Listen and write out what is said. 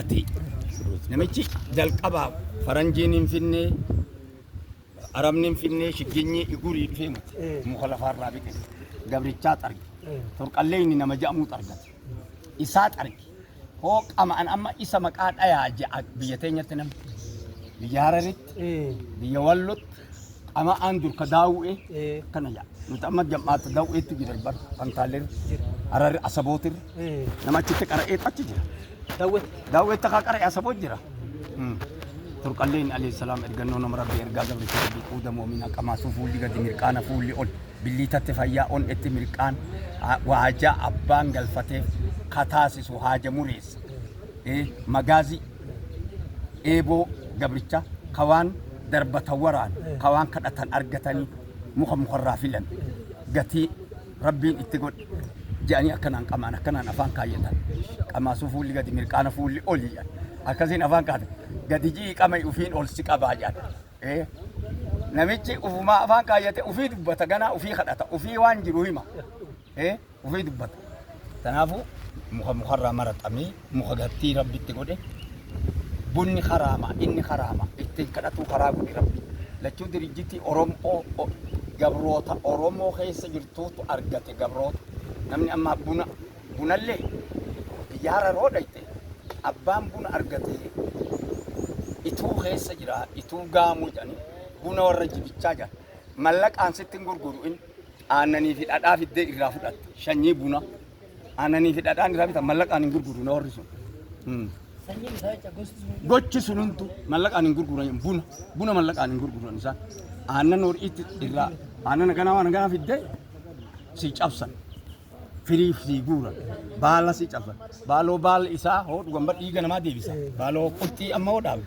Ati namichi jalqabaa faranjiin hin finne arabni hin finne shigginyi igurii dhufee muka lafaarraa biqile gabrichaa xarge torqallee inni nama ja'amuu xargate isaa xarge hoo qamaan amma isa maqaa dhayaa ja'a biyya teenyatti namni biyya Hararitti biyya Wallotti qamaan dur ka daawu'e kana ja'a nuti amma jam'aata daawu'eetti jira bar Fantaaleen Harari Asabootir namachitti qara'ee achi jira. داوود تقاقر يا سبوت جرا ترقلين عليه السلام ارغنو نمر ربي ارغا غبر تبي قود مؤمنا كما سفول دي مرقان فول اول بلي تتفيا اون ات مرقان واجا ابان غلفته كتاسس حاجه مريس مغازي ايبو غبرچا كوان دربه وران كوان كدتن ارغتني مخرافلن غتي ربي اتقول جاني أكنان كمان أكنان أفان كايتا كما سوفولي قد مركانا فولي أولي أكازين أفان كايتا قد يجي كما يوفين أول سكا باجات نمشي وفما أفان كايتا وفي دبتا غنا وفي خدتا وفي وانجي روهما وفي دبتا تنافو مخرا مرت أمي مخغتي ربي تقولي بني خراما إني خراما اتكادتو خراب ربي لكن درجتي أو جبروتا أورومو خيس جرتوت أرجت جبروت namni amma bunallee biyyaara roodhayte abbaan buna argate ituu keessa jira ituu gaamuu jedhani buna warra jibichaa jira mallaqaan sitti gurguru in aananii fi dhadhaa fiddee irraa fudhatte shanyii buna aananii fi dhadhaan irraa bitan mallaqaan hin gurguru na warri sun gochi sununtu mallaqaan hin gurguran buna mallaqaan hin gurguran isaa aannan horiitti irraa aannan ganaa fiddee si cabsan فريف سيجورا بالا سيجافا بالو بال إسا هو غمبر إيجا نما ديبسا بالو كتي أما هو دام